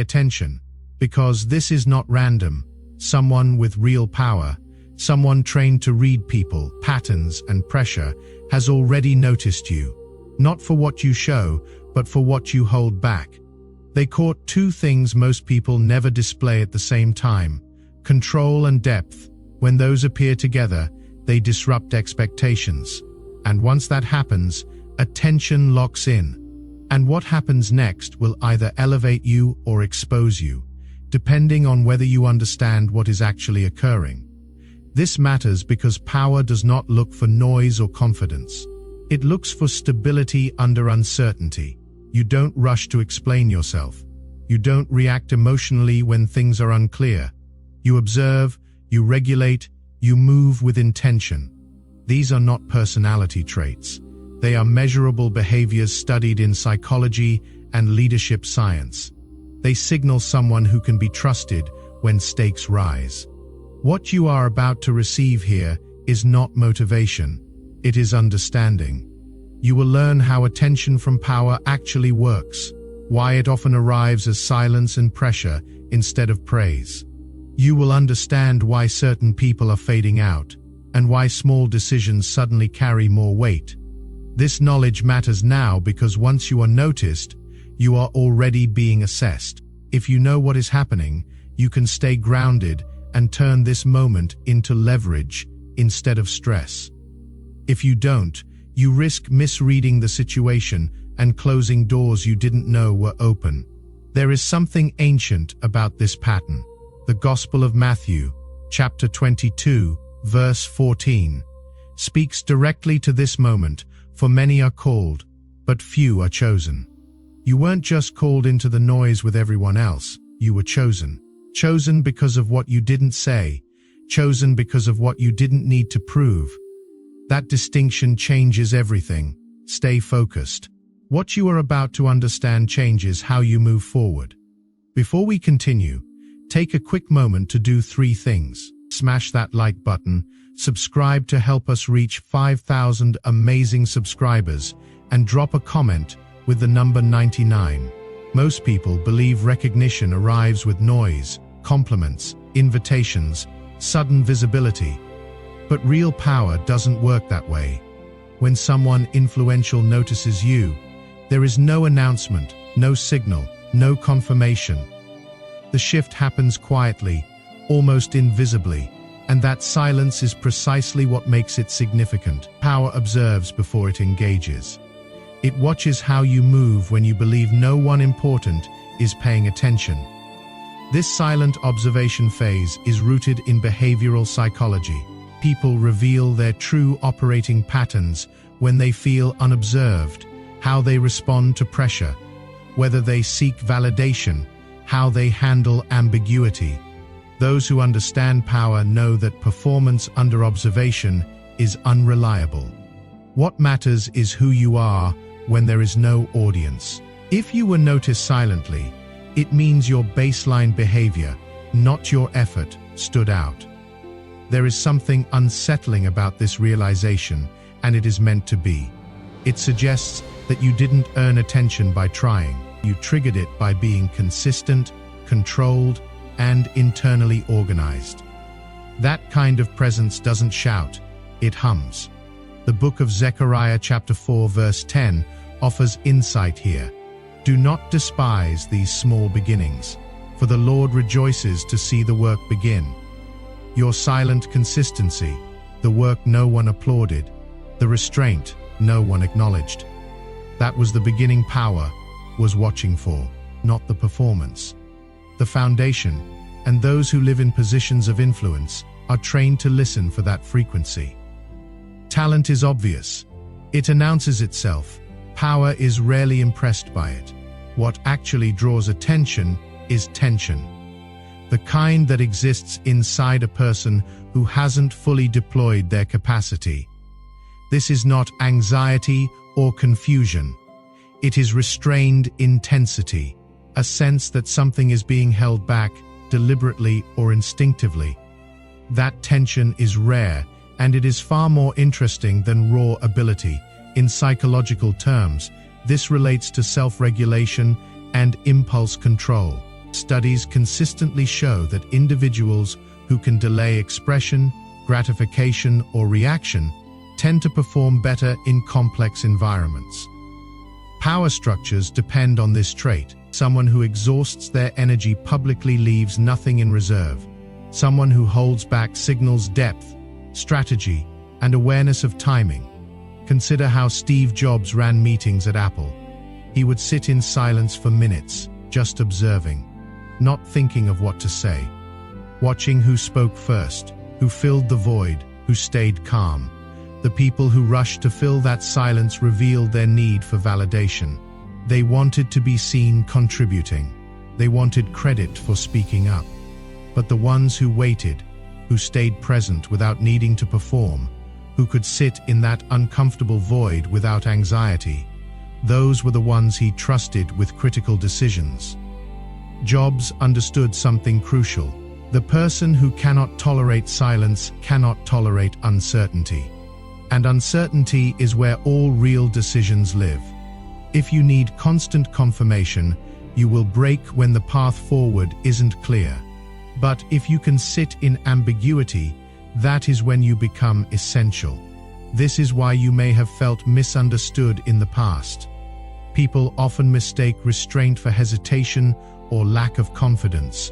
attention, because this is not random. Someone with real power, someone trained to read people, patterns, and pressure, has already noticed you. Not for what you show, but for what you hold back. They caught two things most people never display at the same time: control and depth. When those appear together, they disrupt expectations. And once that happens, attention locks in. And what happens next will either elevate you or expose you, depending on whether you understand what is actually occurring. This matters because power does not look for noise or confidence. It looks for stability under uncertainty. You don't rush to explain yourself. You don't react emotionally when things are unclear. You observe, you regulate, you move with intention. These are not personality traits. They are measurable behaviors studied in psychology and leadership science. They signal someone who can be trusted when stakes rise. What you are about to receive here is not motivation. It is understanding. You will learn how attention from power actually works, why it often arrives as silence and pressure instead of praise. You will understand why certain people are fading out, and why small decisions suddenly carry more weight. This knowledge matters now because once you are noticed, you are already being assessed. If you know what is happening, you can stay grounded and turn this moment into leverage instead of stress. If you don't, you risk misreading the situation and closing doors you didn't know were open. There is something ancient about this pattern. The Gospel of Matthew, chapter 22, verse 14, speaks directly to this moment. For many are called, but few are chosen. You weren't just called into the noise with everyone else, you were chosen. Chosen because of what you didn't say, chosen because of what you didn't need to prove. That distinction changes everything. Stay focused. What you are about to understand changes how you move forward. Before we continue, take a quick moment to do 3 things. Smash that like button, subscribe to help us reach 5,000 amazing subscribers, and drop a comment with the number 99. Most people believe recognition arrives with noise, compliments, invitations, sudden visibility. But real power doesn't work that way. When someone influential notices you, there is no announcement, no signal, no confirmation. The shift happens quietly, almost invisibly, and that silence is precisely what makes it significant. Power observes before it engages. It watches how you move when you believe no one important is paying attention. This silent observation phase is rooted in behavioral psychology. People reveal their true operating patterns when they feel unobserved, how they respond to pressure, whether they seek validation, how they handle ambiguity. Those who understand power know that performance under observation is unreliable. What matters is who you are when there is no audience. If you were noticed silently, it means your baseline behavior, not your effort, stood out. There is something unsettling about this realization, and it is meant to be. It suggests that you didn't earn attention by trying. You triggered it by being consistent, controlled, and internally organized. That kind of presence doesn't shout, it hums. The book of Zechariah chapter 4 verse 10 offers insight here. Do not despise these small beginnings, for the Lord rejoices to see the work begin. Your silent consistency, the work no one applauded, the restraint no one acknowledged. That was the beginning power was watching for, not the performance. The foundation, and those who live in positions of influence, are trained to listen for that frequency. Talent is obvious. It announces itself. Power is rarely impressed by it. What actually draws attention is tension. The kind that exists inside a person who hasn't fully deployed their capacity. This is not anxiety or confusion. It is restrained intensity, a sense that something is being held back deliberately or instinctively. That tension is rare, and it is far more interesting than raw ability. In psychological terms, this relates to self-regulation and impulse control. Studies consistently show that individuals who can delay expression, gratification, or reaction tend to perform better in complex environments. Power structures depend on this trait. Someone who exhausts their energy publicly leaves nothing in reserve. Someone who holds back signals depth, strategy, and awareness of timing. Consider how Steve Jobs ran meetings at Apple. He would sit in silence for minutes, just observing, not thinking of what to say, watching who spoke first, who filled the void, who stayed calm. The people who rushed to fill that silence revealed their need for validation. They wanted to be seen contributing. They wanted credit for speaking up. But the ones who waited, who stayed present without needing to perform, who could sit in that uncomfortable void without anxiety, those were the ones he trusted with critical decisions. Jobs understood something crucial. The person who cannot tolerate silence cannot tolerate uncertainty. And uncertainty is where all real decisions live. If you need constant confirmation, you will break when the path forward isn't clear. But if you can sit in ambiguity, that is when you become essential. This is why you may have felt misunderstood in the past. People often mistake restraint for hesitation or lack of confidence.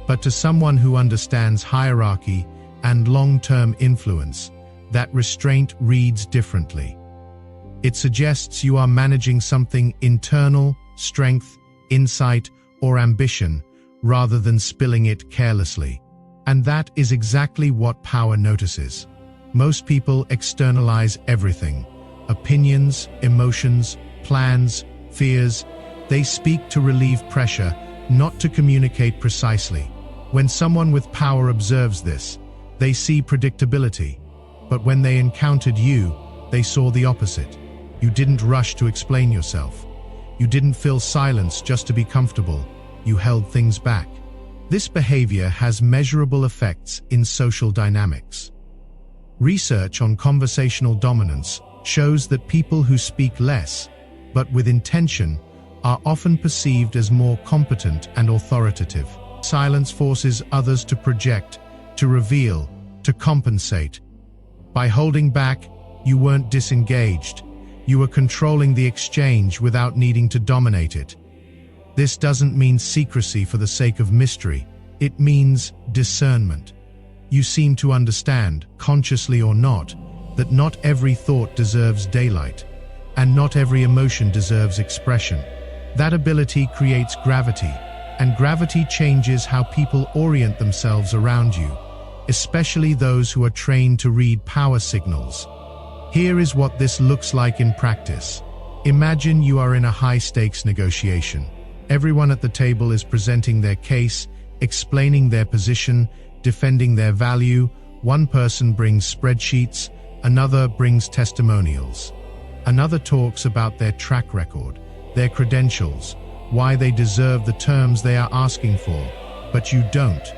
But to someone who understands hierarchy and long-term influence, that restraint reads differently. It suggests you are managing something internal, strength, insight, or ambition, rather than spilling it carelessly. And that is exactly what power notices. Most people externalize everything: opinions, emotions, plans, fears. They speak to relieve pressure, not to communicate precisely. When someone with power observes this, they see predictability. But when they encountered you, they saw the opposite. You didn't rush to explain yourself. You didn't fill silence just to be comfortable. You held things back. This behavior has measurable effects in social dynamics. Research on conversational dominance shows that people who speak less, but with intention, are often perceived as more competent and authoritative. Silence forces others to project, to reveal, to compensate. By holding back, you weren't disengaged. You were controlling the exchange without needing to dominate it. This doesn't mean secrecy for the sake of mystery. It means discernment. You seem to understand, consciously or not, that not every thought deserves daylight, and not every emotion deserves expression. That ability creates gravity, and gravity changes how people orient themselves around you, especially those who are trained to read power signals. Here is what this looks like in practice. Imagine you are in a high-stakes negotiation. Everyone at the table is presenting their case, explaining their position, defending their value. One person brings spreadsheets, another brings testimonials. Another talks about their track record, their credentials, why they deserve the terms they are asking for. But you don't.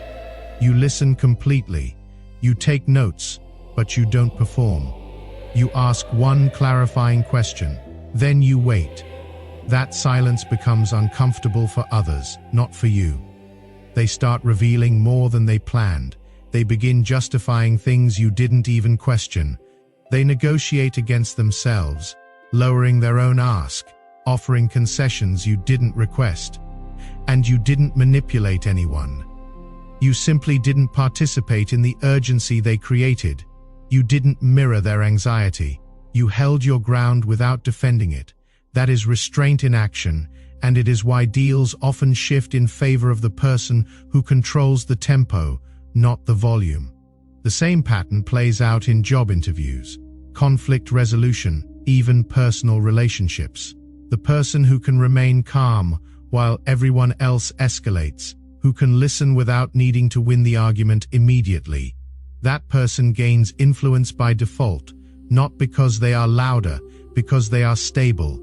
You listen completely. You take notes, but you don't perform. You ask one clarifying question, then you wait. That silence becomes uncomfortable for others, not for you. They start revealing more than they planned. They begin justifying things you didn't even question. They negotiate against themselves, lowering their own ask, offering concessions you didn't request. And you didn't manipulate anyone. You simply didn't participate in the urgency they created. You didn't mirror their anxiety. You held your ground without defending it. That is restraint in action, and it is why deals often shift in favor of the person who controls the tempo, not the volume. The same pattern plays out in job interviews, conflict resolution, even personal relationships. The person who can remain calm while everyone else escalates, who can listen without needing to win the argument immediately. That person gains influence by default, not because they are louder, because they are stable.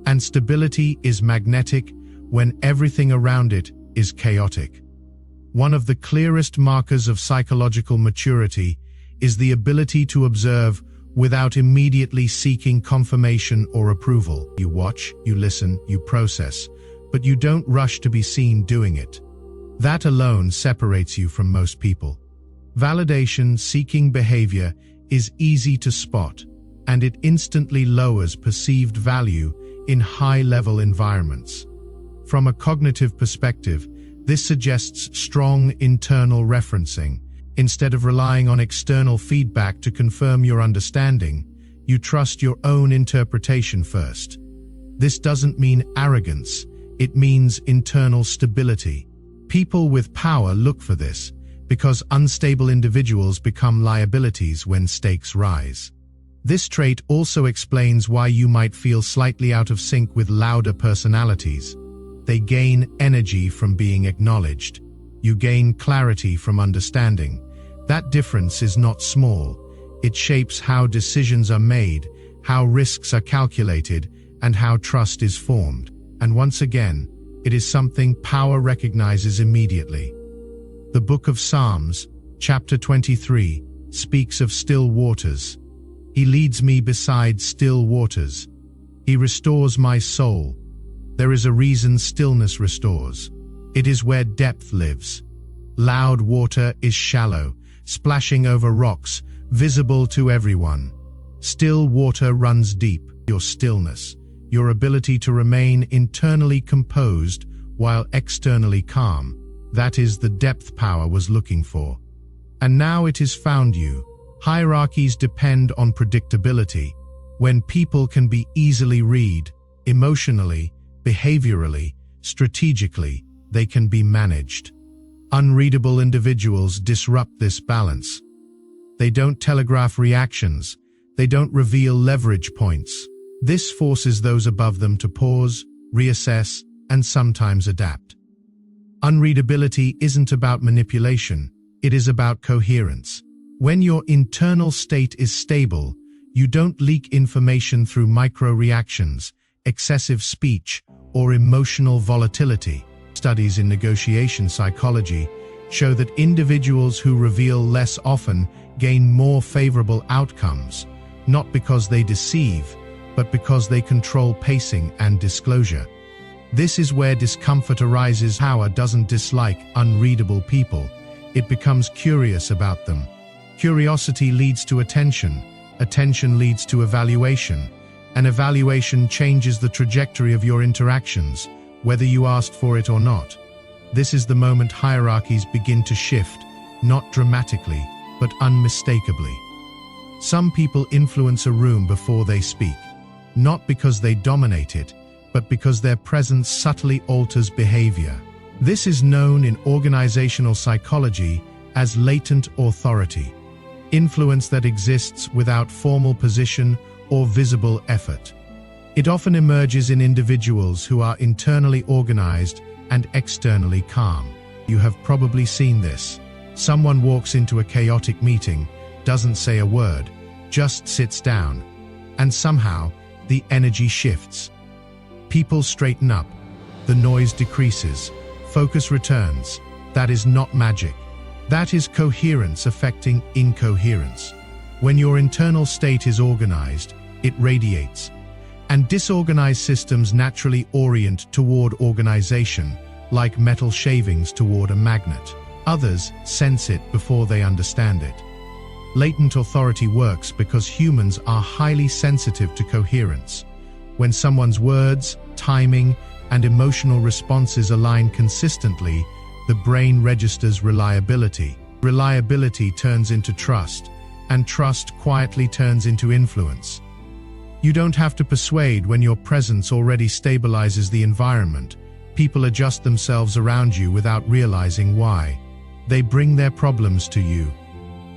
And stability is magnetic when everything around it is chaotic. One of the clearest markers of psychological maturity is the ability to observe without immediately seeking confirmation or approval. You watch, you listen, you process, but you don't rush to be seen doing it. That alone separates you from most people. Validation-seeking behavior is easy to spot, and it instantly lowers perceived value in high-level environments. From a cognitive perspective, this suggests strong internal referencing. Instead of relying on external feedback to confirm your understanding, you trust your own interpretation first. This doesn't mean arrogance, it means internal stability. People with power look for this, because unstable individuals become liabilities when stakes rise. This trait also explains why you might feel slightly out of sync with louder personalities. They gain energy from being acknowledged. You gain clarity from understanding. That difference is not small. It shapes how decisions are made, how risks are calculated, and how trust is formed. And once again, it is something power recognizes immediately. The Book of Psalms, chapter 23, speaks of still waters. He leads me beside still waters. He restores my soul. There is a reason stillness restores. It is where depth lives. Loud water is shallow, splashing over rocks, visible to everyone. Still water runs deep. Your stillness, your ability to remain internally composed while externally calm, that is the depth power was looking for. And now it is found you. Hierarchies depend on predictability. When people can be easily read, emotionally, behaviorally, strategically, they can be managed. Unreadable individuals disrupt this balance. They don't telegraph reactions. They don't reveal leverage points. This forces those above them to pause, reassess, and sometimes adapt. Unreadability isn't about manipulation. It is about coherence. When your internal state is stable, you don't leak information through micro-reactions, excessive speech, or emotional volatility. Studies in negotiation psychology show that individuals who reveal less often gain more favorable outcomes, not because they deceive, but because they control pacing and disclosure. This is where discomfort arises. Power doesn't dislike unreadable people. It becomes curious about them. Curiosity leads to attention. Attention leads to evaluation. And evaluation changes the trajectory of your interactions, whether you asked for it or not. This is the moment hierarchies begin to shift, not dramatically, but unmistakably. Some people influence a room before they speak, not because they dominate it, but because their presence subtly alters behavior. This is known in organizational psychology as latent authority, influence that exists without formal position or visible effort. It often emerges in individuals who are internally organized and externally calm. You have probably seen this. Someone walks into a chaotic meeting, doesn't say a word, just sits down, and somehow the energy shifts. People straighten up, the noise decreases, focus returns. That is not magic. That is coherence affecting incoherence. When your internal state is organized, it radiates. And disorganized systems naturally orient toward organization, like metal shavings toward a magnet. Others sense it before they understand it. Latent authority works because humans are highly sensitive to coherence. When someone's words, timing, and emotional responses align consistently, the brain registers reliability. Reliability turns into trust, and trust quietly turns into influence. You don't have to persuade when your presence already stabilizes the environment. People adjust themselves around you without realizing why. They bring their problems to you.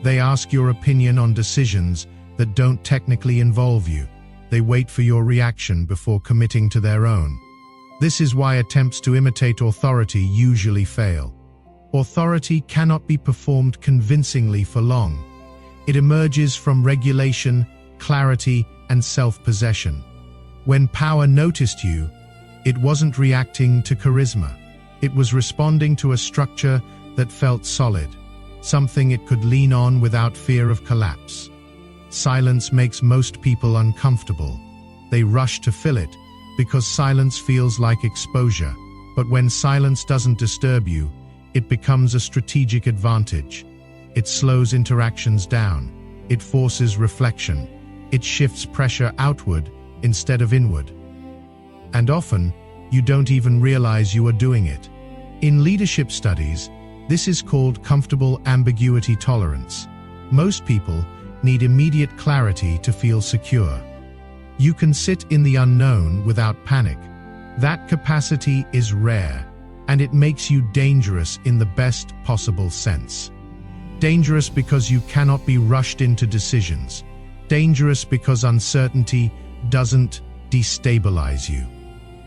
They ask your opinion on decisions that don't technically involve you. They wait for your reaction before committing to their own. This is why attempts to imitate authority usually fail. Authority cannot be performed convincingly for long. It emerges from regulation, clarity, and self-possession. When power noticed you, it wasn't reacting to charisma. It was responding to a structure that felt solid, something it could lean on without fear of collapse. Silence makes most people uncomfortable. They rush to fill it because silence feels like exposure. But when silence doesn't disturb you, it becomes a strategic advantage. It slows interactions down. It forces reflection. It shifts pressure outward instead of inward. And often, you don't even realize you are doing it. In leadership studies, this is called comfortable ambiguity tolerance. Most people need immediate clarity to feel secure. You can sit in the unknown without panic. That capacity is rare, and it makes you dangerous in the best possible sense. Dangerous because you cannot be rushed into decisions. Dangerous because uncertainty doesn't destabilize you.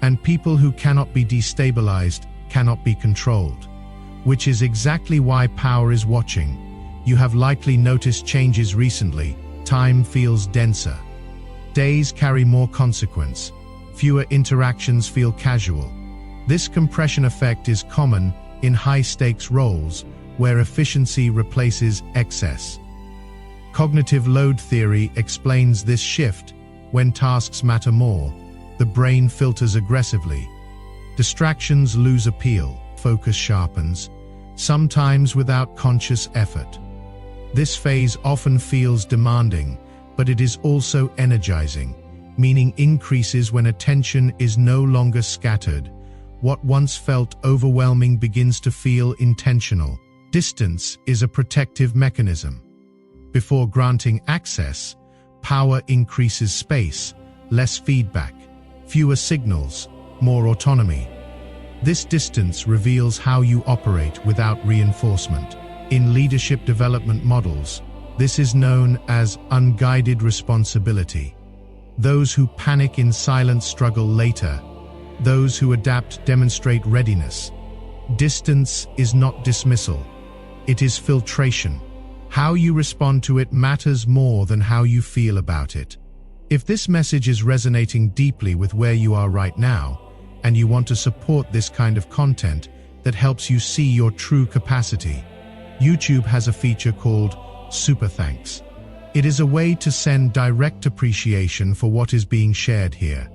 And people who cannot be destabilized cannot be controlled. Which is exactly why power is watching. You have likely noticed changes recently. Time feels denser. Days carry more consequence. Fewer interactions feel casual. This compression effect is common in high-stakes roles where efficiency replaces excess. Cognitive load theory explains this shift. When tasks matter more, the brain filters aggressively. Distractions lose appeal, focus sharpens, sometimes without conscious effort. This phase often feels demanding, but it is also energizing. Meaning increases when attention is no longer scattered. What once felt overwhelming begins to feel intentional. Distance is a protective mechanism. Before granting access, power increases space, less feedback, fewer signals, more autonomy. This distance reveals how you operate without reinforcement. In leadership development models, this is known as unguided responsibility. Those who panic in silence struggle later. Those who adapt demonstrate readiness. Distance is not dismissal. It is filtration. How you respond to it matters more than how you feel about it. If this message is resonating deeply with where you are right now, and you want to support this kind of content that helps you see your true capacity, YouTube has a feature called Super Thanks. It is a way to send direct appreciation for what is being shared here.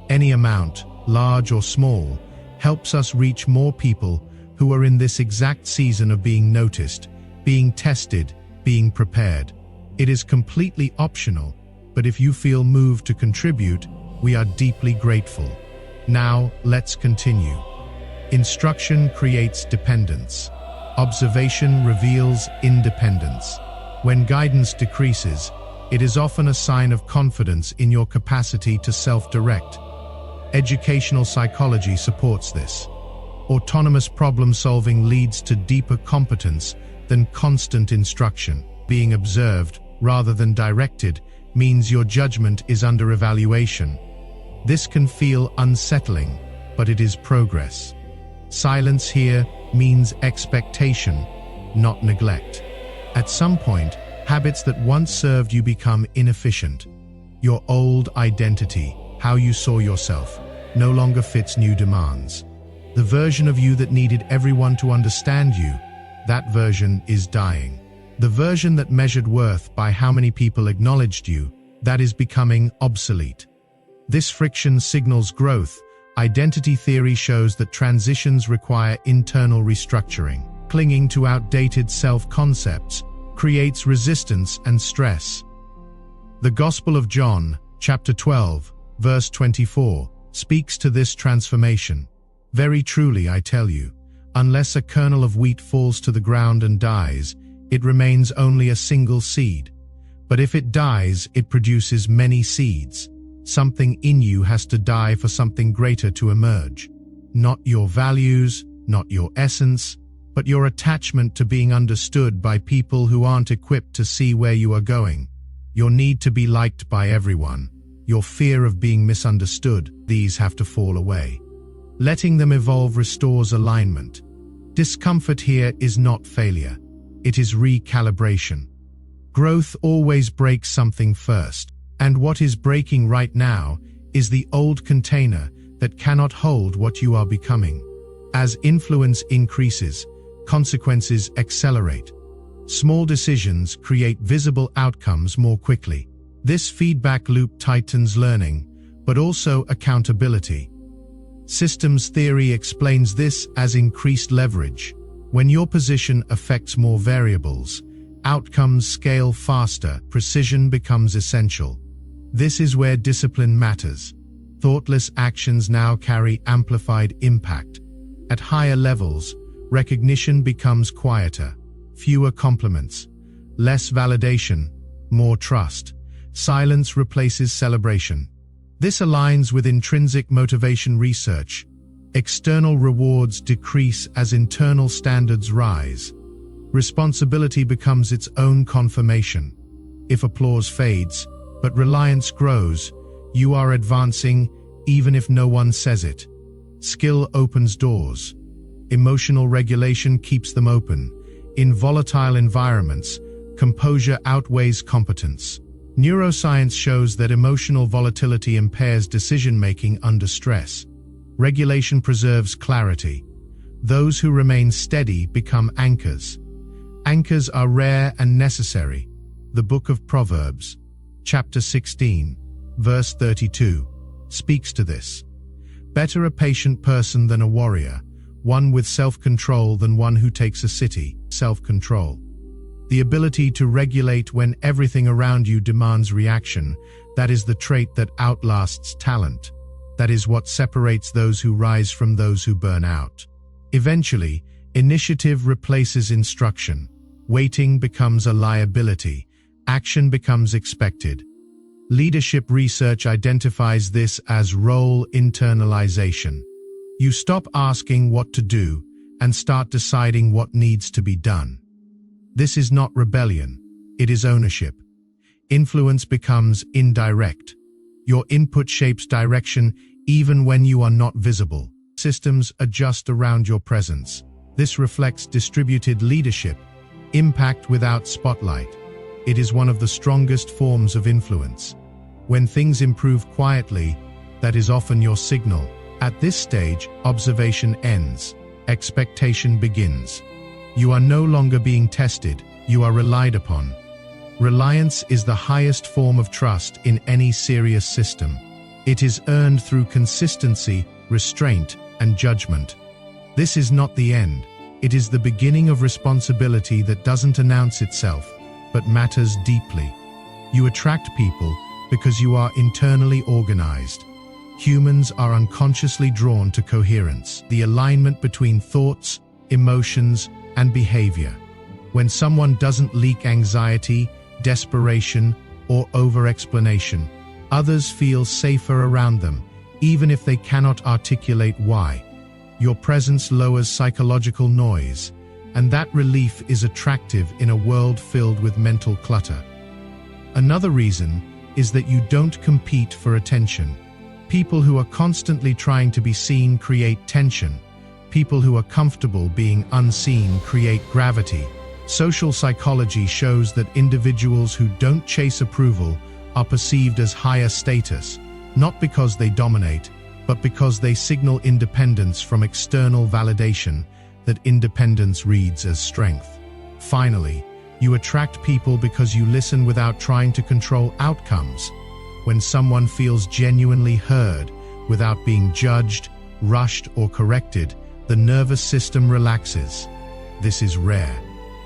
Any amount, large or small, helps us reach more people who are in this exact season of being noticed, being tested, being prepared. It is completely optional, but if you feel moved to contribute, we are deeply grateful. Now, let's continue. Instruction creates dependence. Observation reveals independence. When guidance decreases, it is often a sign of confidence in your capacity to self-direct. Educational psychology supports this. Autonomous problem-solving leads to deeper competence than constant instruction. Being observed, rather than directed, means your judgment is under evaluation. This can feel unsettling, but it is progress. Silence here means expectation, not neglect. At some point, habits that once served you become inefficient. Your old identity, how you saw yourself, no longer fits new demands. The version of you that needed everyone to understand you, that version is dying. The version that measured worth by how many people acknowledged you, that is becoming obsolete. This friction signals growth. Identity theory shows that transitions require internal restructuring. Clinging to outdated self-concepts creates resistance and stress. The Gospel of John, chapter 12, verse 24, speaks to this transformation. Very truly, I tell you, unless a kernel of wheat falls to the ground and dies, it remains only a single seed. But if it dies, it produces many seeds. Something in you has to die for something greater to emerge. Not your values, not your essence, but your attachment to being understood by people who aren't equipped to see where you are going. Your need to be liked by everyone. Your fear of being misunderstood. These have to fall away. Letting them evolve restores alignment. Discomfort here is not failure. It is recalibration. Growth always breaks something first. And what is breaking right now is the old container that cannot hold what you are becoming. As influence increases, consequences accelerate. Small decisions create visible outcomes more quickly. This feedback loop tightens learning, but also accountability. Systems theory explains this as increased leverage. When your position affects more variables, outcomes scale faster, precision becomes essential. This is where discipline matters. Thoughtless actions now carry amplified impact. At higher levels, recognition becomes quieter. Fewer compliments, less validation, more trust. Silence replaces celebration. This aligns with intrinsic motivation research. External rewards decrease as internal standards rise. Responsibility becomes its own confirmation. If applause fades, but reliance grows, you are advancing even if no one says it. Skill opens doors. Emotional regulation keeps them open. In volatile environments, composure outweighs competence. Neuroscience shows that emotional volatility impairs decision-making under stress. Regulation preserves clarity. Those who remain steady become anchors. Anchors are rare and necessary. The Book of Proverbs, chapter 16, verse 32, speaks to this. Better a patient person than a warrior, one with self-control than one who takes a city. Self-control. The ability to regulate when everything around you demands reaction, that is the trait that outlasts talent. That is what separates those who rise from those who burn out. Eventually, initiative replaces instruction. Waiting becomes a liability. Action becomes expected. Leadership research identifies this as role internalization. You stop asking what to do and start deciding what needs to be done. This is not rebellion, it is ownership. Influence becomes indirect. Your input shapes direction even when you are not visible. Systems adjust around your presence. This reflects distributed leadership, impact without spotlight. It is one of the strongest forms of influence. When things improve quietly, that is often your signal. At this stage, observation ends. Expectation begins. You are no longer being tested, you are relied upon. Reliance is the highest form of trust in any serious system. It is earned through consistency, restraint, and judgment. This is not the end. It is the beginning of responsibility that doesn't announce itself, but matters deeply. You attract people because you are internally organized. Humans are unconsciously drawn to coherence, the alignment between thoughts, emotions, and behavior. When someone doesn't leak anxiety, desperation, or over-explanation, others feel safer around them, even if they cannot articulate why. Your presence lowers psychological noise, and that relief is attractive in a world filled with mental clutter. Another reason is that you don't compete for attention. People who are constantly trying to be seen create tension. People who are comfortable being unseen create gravity. Social psychology shows that individuals who don't chase approval are perceived as higher status, not because they dominate, but because they signal independence from external validation. That independence reads as strength. Finally, you attract people because you listen without trying to control outcomes. When someone feels genuinely heard, without being judged, rushed, or corrected, the nervous system relaxes. This is rare.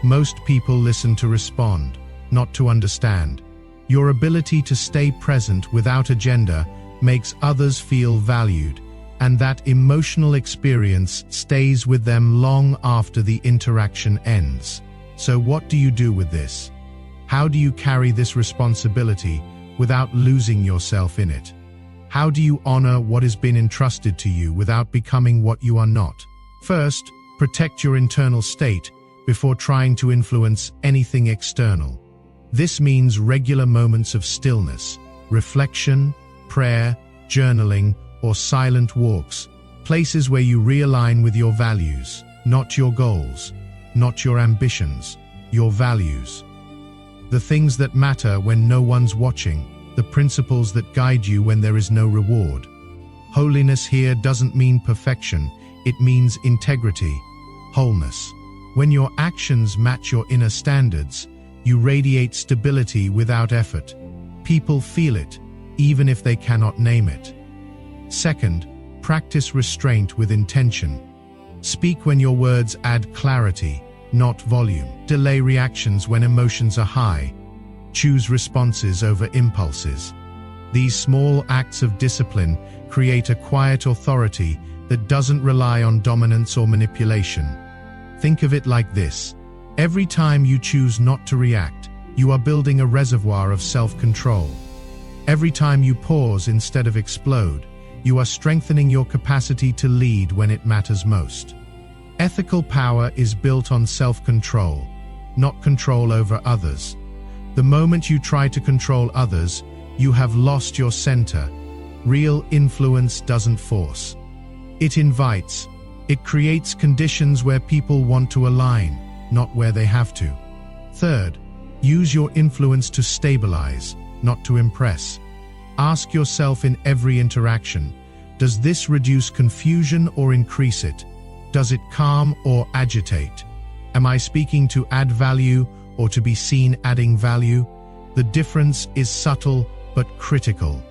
Most people listen to respond, not to understand. Your ability to stay present without agenda makes others feel valued, and that emotional experience stays with them long after the interaction ends. So what do you do with this? How do you carry this responsibility without losing yourself in it? How do you honor what has been entrusted to you without becoming what you are not? First, protect your internal state before trying to influence anything external. This means regular moments of stillness, reflection, prayer, journaling, or silent walks, places where you realign with your values, not your goals, not your ambitions, your values. The things that matter when no one's watching, the principles that guide you when there is no reward. Holiness here doesn't mean perfection, it means integrity, wholeness. When your actions match your inner standards, you radiate stability without effort. People feel it, even if they cannot name it. Second, practice restraint with intention. Speak when your words add clarity, not volume. Delay reactions when emotions are high. Choose responses over impulses. These small acts of discipline create a quiet authority that doesn't rely on dominance or manipulation. Think of it like this. Every time you choose not to react, you are building a reservoir of self-control. Every time you pause instead of explode, you are strengthening your capacity to lead when it matters most. Ethical power is built on self-control, not control over others. The moment you try to control others, you have lost your center. Real influence doesn't force. It invites. It creates conditions where people want to align, not where they have to. Third, use your influence to stabilize, not to impress. Ask yourself in every interaction, does this reduce confusion or increase it? Does it calm or agitate? Am I speaking to add value or to be seen adding value? The difference is subtle but critical.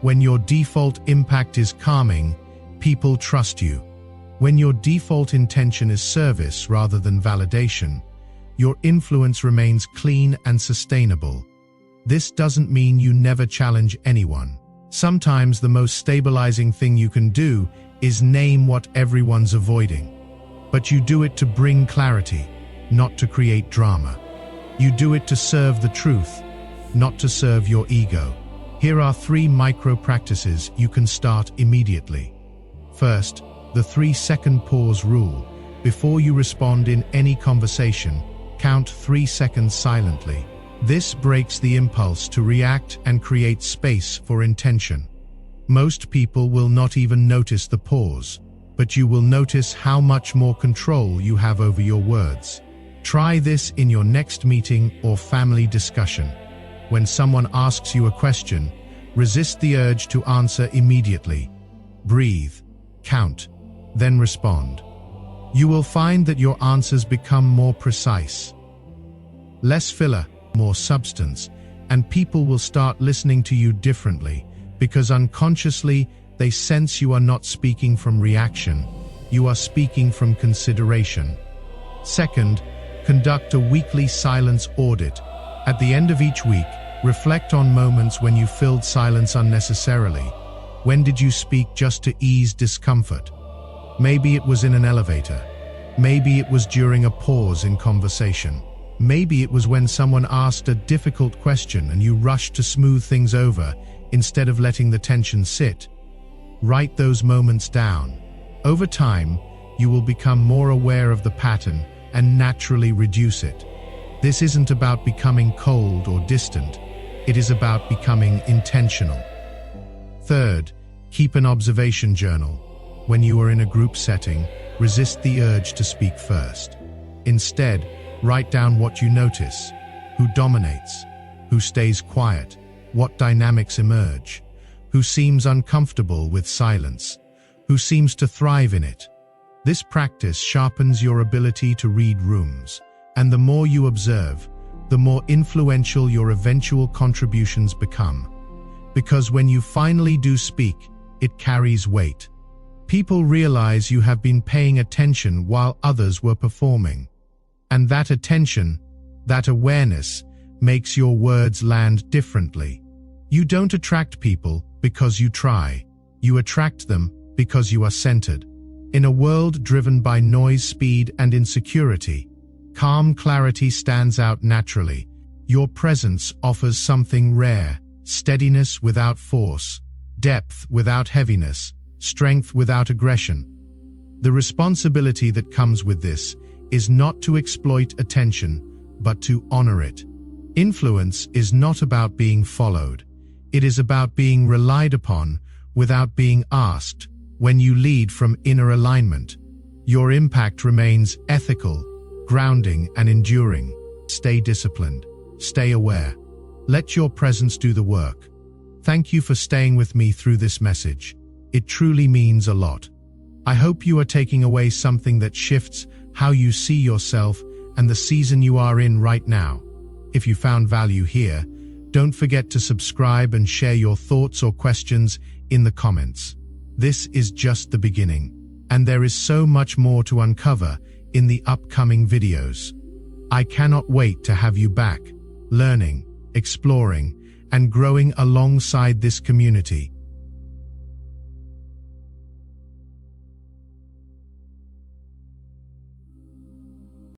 When your default impact is calming, people trust you. When your default intention is service rather than validation, your influence remains clean and sustainable. This doesn't mean you never challenge anyone. Sometimes the most stabilizing thing you can do is name what everyone's avoiding. But you do it to bring clarity, not to create drama. You do it to serve the truth, not to serve your ego. Here are 3 micro practices you can start immediately. First, the 3-second pause rule. Before you respond in any conversation, count 3 seconds silently. This breaks the impulse to react and creates space for intention. Most people will not even notice the pause, but you will notice how much more control you have over your words. Try this in your next meeting or family discussion. When someone asks you a question, resist the urge to answer immediately. Breathe, count, then respond. You will find that your answers become more precise. Less filler, more substance, and people will start listening to you differently because unconsciously they sense you are not speaking from reaction, you are speaking from consideration. Second, conduct a weekly silence audit. At the end of each week, reflect on moments when you filled silence unnecessarily. When did you speak just to ease discomfort? Maybe it was in an elevator. Maybe it was during a pause in conversation. Maybe it was when someone asked a difficult question and you rushed to smooth things over instead of letting the tension sit. Write those moments down. Over time, you will become more aware of the pattern and naturally reduce it. This isn't about becoming cold or distant. It is about becoming intentional. Third, keep an observation journal. When you are in a group setting, resist the urge to speak first. Instead, write down what you notice, who dominates, who stays quiet, what dynamics emerge, who seems uncomfortable with silence, who seems to thrive in it. This practice sharpens your ability to read rooms, and the more you observe, the more influential your eventual contributions become. Because when you finally do speak, it carries weight. People realize you have been paying attention while others were performing. And that attention, that awareness, makes your words land differently. You don't attract people because you try. You attract them because you are centered. In a world driven by noise, speed, and insecurity, calm clarity stands out naturally. Your presence offers something rare: steadiness without force, depth without heaviness, strength without aggression. The responsibility that comes with this is not to exploit attention, but to honor it. Influence is not about being followed. It is about being relied upon without being asked. When you lead from inner alignment, your impact remains ethical, grounding, and enduring. Stay disciplined. Stay aware. Let your presence do the work. Thank you for staying with me through this message. It truly means a lot. I hope you are taking away something that shifts how you see yourself and the season you are in right now. If you found value here, don't forget to subscribe and share your thoughts or questions in the comments. This is just the beginning. and there is so much more to uncover in the upcoming videos. I cannot wait to have you back, learning, exploring, and growing alongside this community.